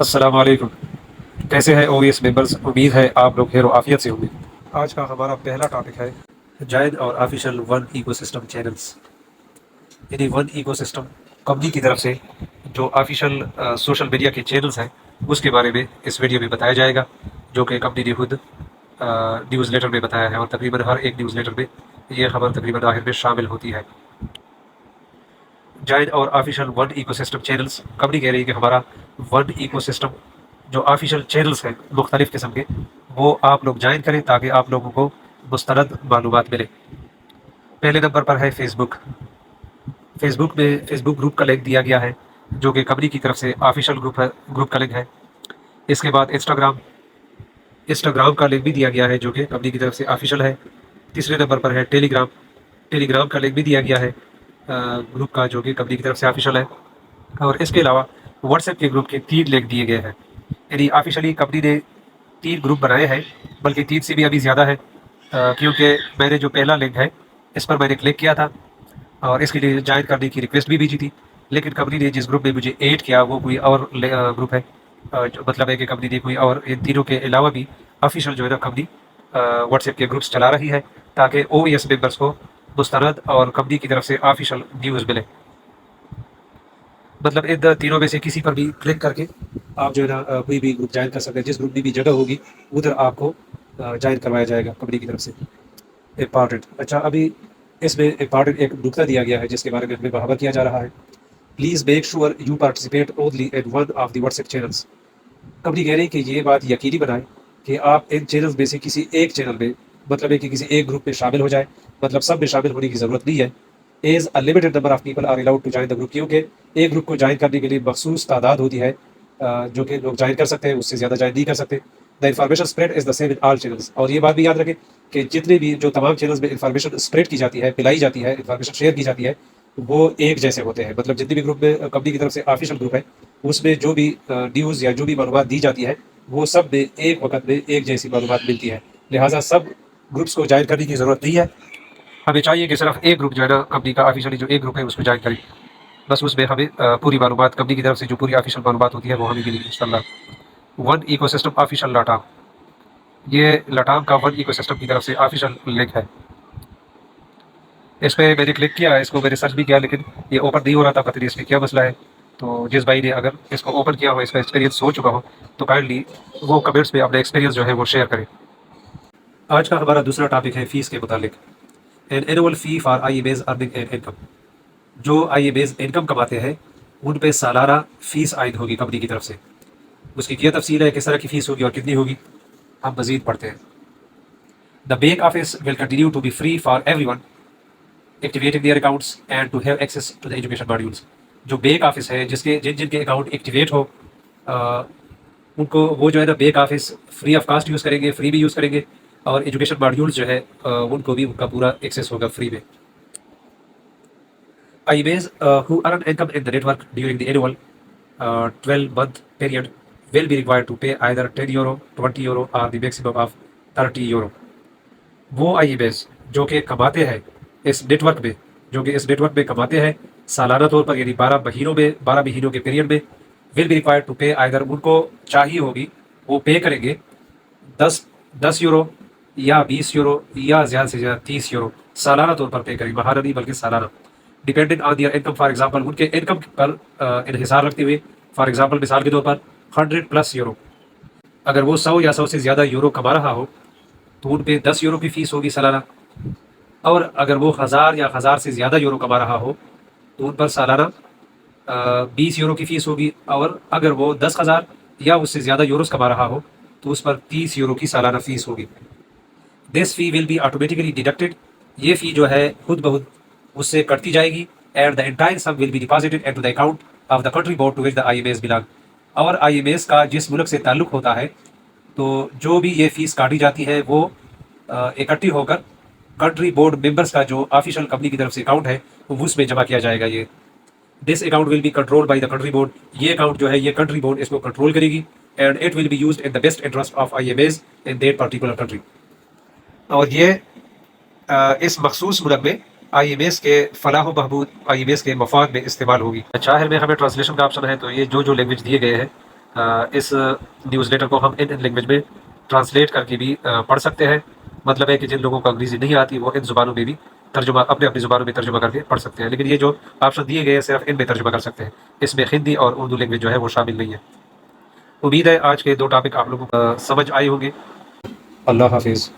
السلام علیکم. کیسے ہیں او ایس ممبرس؟ امید ہے آپ لوگ خیر و عافیت سے ہوں گے. آج کا ہمارا پہلا ٹاپک ہے جائد اور official One Ecosystem channels. یعنی ون ایکو سسٹم کمپنی کی طرف سے جو آفیشیل سوشل میڈیا کے چینلز ہیں اس کے بارے میں اس ویڈیو میں بتایا جائے گا، جو کہ کمپنی نے خود نیوز لیٹر میں بتایا ہے، اور تقریباً ہر ایک نیوز لیٹر میں یہ خبر تقریباً آخر میں شامل ہوتی ہے. جائد اور official One Ecosystem channels, company کہہ رہی ہے کہ ہمارا ون ایکو سسٹم جو آفیشیل چینلز ہیں مختلف قسم کے، وہ آپ لوگ جوائن کریں تاکہ آپ لوگوں کو مستند معلومات ملے. پہلے نمبر پر ہے فیس بک. فیس بک میں فیس بک گروپ کا لنک دیا گیا ہے، جو کہ کمپنی کی طرف سے آفیشیل گروپ کا لنک ہے. اس کے بعد انسٹاگرام کا لنک بھی دیا گیا ہے، جو کہ کمپنی کی طرف سے آفیشیل ہے. تیسرے نمبر پر ہے ٹیلی گرام کا لنک بھی دیا گیا ہے گروپ کا، جو کہ کمپنی کی طرف سے آفیشیل ہے. اور اس کے علاوہ واٹس ایپ کے گروپ کے 3 لنک دیے گئے ہیں. یعنی آفیشیلی کمپنی نے 3 گروپ بنائے ہیں، بلکہ 3 سے بھی ابھی زیادہ ہے، کیونکہ میں نے جو پہلا لنک ہے اس پر میں نے کلک کیا تھا اور اس کے لیے جوائن کرنے کی ریکویسٹ بھی بھیجی تھی، لیکن کمپنی نے جس گروپ میں مجھے ایڈ کیا وہ کوئی اور گروپ ہے. جو مطلب ہے کہ کمپنی نے کوئی اور ان تینوں کے علاوہ بھی آفیشیل جو ہے نا کمپنی واٹس ایپ کے گروپس چلا رہی ہے، تاکہ او ایس ممبرس کو مستند اور کمپنی کی طرف سے آفیشیل نیوز ملے. مطلب ان تینوں میں سے کسی پر بھی کلک کر کے آپ جو ہے نا کوئی بھی گروپ جوائن کر سکتے ہیں. جس گروپ میں بھی جگہ ہوگی ادھر آپ کو جوائن کروایا جائے گا کمپنی کی طرف سے. امپارٹنٹ. اچھا، ابھی اس میں امپارٹنٹ ایک نکتہ دیا گیا ہے جس کے بارے میں ہمیں بحث کیا جا رہا ہے. Please make sure you participate only in one of the what's app channels. Company کہہ رہی ہے کہ یہ بات یقینی بنائیں کہ آپ ان چینلز میں سے کسی ایک چینل میں، مطلب ہے کہ کسی ایک گروپ میں شامل ہو جائے. مطلب سب میں شامل ہونے کی ضرورت نہیں ہے. As a limited number of people are allowed to join the group. کیونکہ ایک گروپ کو جوائن کرنے کے لیے مخصوص تعداد ہوتی ہے جو کہ لوگ جوائن کر سکتے ہیں، اس سے زیادہ جوائن نہیں کر سکتے. The information spread is the same in all channels. اور یہ بات بھی یاد رکھیں کہ جتنے بھی جو تمام چینلز میں انفارمیشن اسپریڈ کی جاتی ہے، پلائی جاتی ہے، انفارمیشن شیئر کی جاتی ہے، وہ ایک جیسے ہوتے ہیں. مطلب جتنے بھی گروپ میں کمپنی کی طرف سے آفیشیل گروپ ہے اس میں جو بھی نیوز یا جو بھی معلومات دی جاتی ہے وہ سب میں ایک وقت میں ایک جیسی معلومات ملتی ہے. لہٰذا سب گروپس کو جوائن کرنے کی ضرورت نہیں ہے. ہمیں چاہیے کہ صرف ایک گروپ جو ہے نا کمپنی کا آفیشیلی جو ایک گروپ ہے اس کو جوائن کریں. بس اس میں ہمیں پوری معلومات کمپنی کی طرف سے جو پوری آفیشیل معلومات ہوتی ہے وہ ہمیں ملے گی انشاءاللہ. ون ایکو سسٹم آفیشیل لٹام. یہ لٹام کا ون ایکو سسٹم کی طرف سے آفیشیل لنک ہے. اس پہ میں نے کلک کیا، اس کو میں نے سرچ بھی کیا، لیکن یہ اوپن نہیں ہو رہا تھا. پتہ نہیں اس میں کیا مسئلہ ہے. تو جس بھائی نے اگر اس کو اوپن کیا ہو، اس کا ایکسپیرینس ہو چکا ہو، تو کائنڈلی وہ کمنٹس میں اپنا ایکسپیرینس جو ہے وہ شیئر کریں. آج کا ہمارا دوسرا ٹاپک ہے فیس کے متعلق. An annual fee for IMAs earning and income. جو آئی ایم ایز انکم کماتے ہیں ان پہ سالانہ فیس عائد ہوگی کمپنی کی طرف سے. اس کی کیا تفصیل ہے، کس طرح کی فیس ہوگی اور کتنی ہوگی، ہم مزید پڑھتے ہیں. The back office will continue to be free for every one activating their accounts and to have access to the education modules. جو بیک آفس ہے، جن کے اکاؤنٹ ایکٹیویٹ ہو، ان کو وہ جو ہے نا back office free of cost use کریں گے، فری بھی یوز کریں گے، اور ایجوکیشن ماڈیولس جو ہے ان کو بھی ان کا پورا ایکسیس ہوگا فری میں. IMAs who earn income in the network during the annual 12-month period will be required to pay either €10, €20 or the maximum of €30. وہ IMAs جو کہ کماتے ہیں اس نیٹ ورک میں کماتے ہیں سالانہ طور پر، یعنی 12 مہینوں کے پیریڈ میں، will be required to pay either ان کو چاہیے ہوگی وہ پے کریں گے 10 یورو یا 20 یورو یا زیادہ سے زیادہ 30 یورو سالانہ طور پر پے کریں، ماہانہ نہیں بلکہ سالانہ. Depending on their income. For example ان کے انکم پر انحصار رکھتے ہوئے، فار ایگزامپل مثال کے طور پر 100+ یورو، اگر وہ 100 یا 100 سے زیادہ یورو کما رہا ہو تو ان پہ 10 یورو کی فیس ہوگی سالانہ. اور اگر وہ 1000 یا 1000 سے زیادہ یورو کما رہا ہو تو ان پر سالانہ 20 یورو کی فیس ہوگی. اور اگر وہ 10,000 یا اس سے زیادہ یوروز کما رہا ہو تو اس پر 30 یورو کی سالانہ فیس ہوگی. دس فی ول بی آٹومیٹیکلی ڈیڈکٹیڈ. یہ فی جو ہے خود بخود اس سے کٹتی جائے گی. And the entire sum will be deposited into the account of the country board to which the IMAs belong. اور IMAs کا جس ملک سے تعلق ہوتا ہے تو جو بھی یہ فیس کاٹی جاتی ہے وہ اکٹھی ہو کر کنٹری بورڈ ممبرس کا جو آفیشیل کمپنی کی طرف سے اکاؤنٹ ہے وہ اس میں جمع کیا جائے گا. یہ this account will be control by the country board. یہ اکاؤنٹ جو ہے یہ کنٹری بورڈ اس کو کنٹرول کرے گی. And it will be used in the best interest of IMAs in that particular country. اور یہ اس مخصوص ملک میں IMAs کے فلاح و بہبود، IMAs کے مفاد میں استعمال ہوگی. چاہر میں ہمیں ٹرانسلیشن کا آپشن ہے، تو یہ جو لینگویج دیے گئے ہیں اس نیوز لیٹر کو ہم ان لینگویج میں ٹرانسلیٹ کر کے بھی پڑھ سکتے ہیں. مطلب ہے کہ جن لوگوں کو انگریزی نہیں آتی وہ ان زبانوں میں بھی ترجمہ اپنی اپنی زبانوں میں ترجمہ کر کے پڑھ سکتے ہیں. لیکن یہ جو آپشن دیے گئے ہیں صرف ان میں ترجمہ کر سکتے ہیں, اس میں ہندی اور اردو لینگویج جو ہے وہ شامل نہیں ہے. امید ہے آج کے 2 ٹاپک آپ لوگوں کو سمجھ آئے ہوں گے. اللہ حافظ.